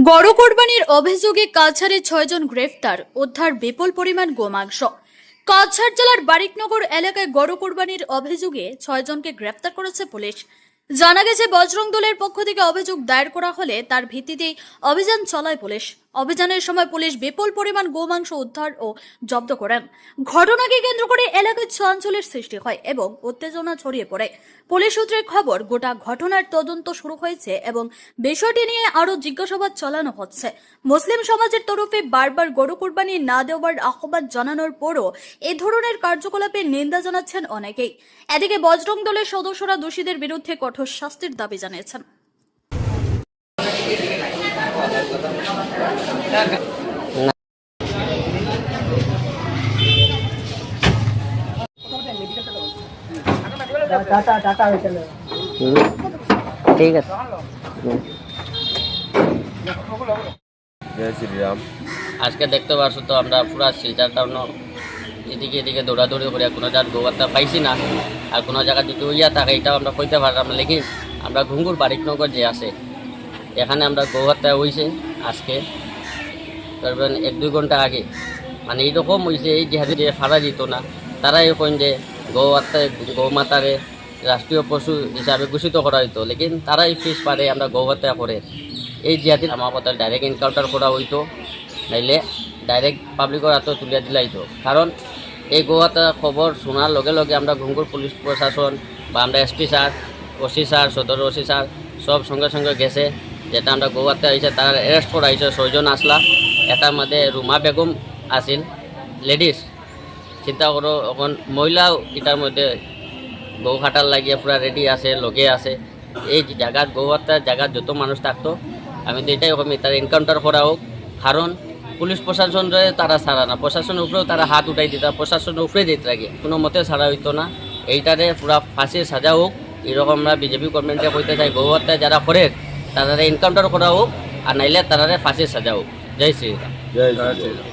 গরু কোরবানির অভিযোগে কাছাড়ে ৬ জন গ্রেফতার, উদ্ধার বিপুল পরিমাণ গোমাংস। কাছাড় জেলার বারিকনগর এলাকায় গরু কোরবানির অভিযোগে ৬ জনকে গ্রেফতার করেছে পুলিশ। জানা গেছে, বজরং দলের পক্ষ থেকে অভিযোগ দায়ের করা হলে তার ভিত্তিতেই অভিযান চালায় পুলিশ। অভিযানের সময় পুলিশ বিপুল পরিমাণ গোমাংস উদ্ধার ও জব্দ করেন। ঘটনাকে কেন্দ্র করে এলাকায় চাঞ্চল্যের সৃষ্টি হয় এবং উত্তেজনা ছড়িয়ে পড়ে। পুলিশ সূত্রের খবর, গোটা ঘটনার তদন্ত শুরু হয়েছে এবং বিষয়টি নিয়ে আরও জিজ্ঞাসাবাদ চালানো হচ্ছে। মুসলিম সমাজের তরফে বারবার গরু কোরবানি না দেওয়ার আহ্বান জানানোর পরও এ ধরনের কার্যকলাপের নিন্দা জানাচ্ছেন অনেকেই। এদিকে বজরং দলের সদস্যরা দোষীদের বিরুদ্ধে কঠোর শাস্তির দাবি জানিয়েছেন। ঠিক আছে। জয় শ্রীরাম। আজকে দেখতে পাচ্ছ তো আমরা পুরা শিলচার টাউন এদিকে এদিকে দৌড়াদৌড়ি করে কোনো জায়গার গোবারটা পাইছি না। আর কোনো জায়গা যদি ইয়া থাকে এটাও আমরা কইতে পারলাম না। লেকিন আমরা ঘুঙ্গুর বারিকনগর যে আছে এখানে আমরা গোবারটা হয়েছে আজকে ধরবেন 1-2 ঘন্টা আগে। মানে এইরকম হয়েছে, এই যেহাতে যে ফাড়া যেত না তারাই কইন যে গৌমাতারে রাষ্ট্রীয় পশু হিসাবে ঘোষিত করা হইতো, লেকিন তারাই ফিস পারে আমরা গৌহত্যা করে। এই জিহাদি আমার কথা ডাইরেক্ট এনকাউন্টার করা হইতো, নাইলে ডাইরেক্ট পাবলিকের হাতে তুলিয়া দিলা হইতো। কারণ এই গৌহত্যা খবর শোনার লগে লগে আমরা ঘুঙ্গুর পুলিশ প্রশাসন বা আমরা এসপি স্যার, ওসি স্যার, সদর ওসি স্যার সব সঙ্গে সঙ্গে গেছে। যেটা আমরা গৌহত্যা হয়েছে তারা অ্যারেস্ট করা হয়েছে 6 জন আসলা। এটার মধ্যে রুমা বেগম আসিল, লেডিস। চিন্তা করো, এখন মহিলাও এটার মধ্যে গৌ খাটার লাগিয়ে পুরা রেডি আছে, লগে আছে। এই জায়গার গৌহত্যার জায়গার যত মানুষ থাকতো, আমি তো এটাই ওখানে তারা এনকাউন্টার করা হোক। কারণ পুলিশ প্রশাসন তারা ছাড়া না, প্রশাসনের উপরেও তারা হাত উঠাই দিত, প্রশাসনের উপরে দিতে লাগে, কোনো মতে ছাড়া হইতো না। এইটারে পুরা ফাঁসির সাজা হোক, এরকম আমরা বিজেপি গভর্নমেন্টে কইতে চাই। গৌহত্যা যারা করে তারা এনকাউন্টার করা হোক, আর নাইলে তারা ফাঁসির সাজা হোক। জয় শ্রীরাম। জয় শ্রীরাম।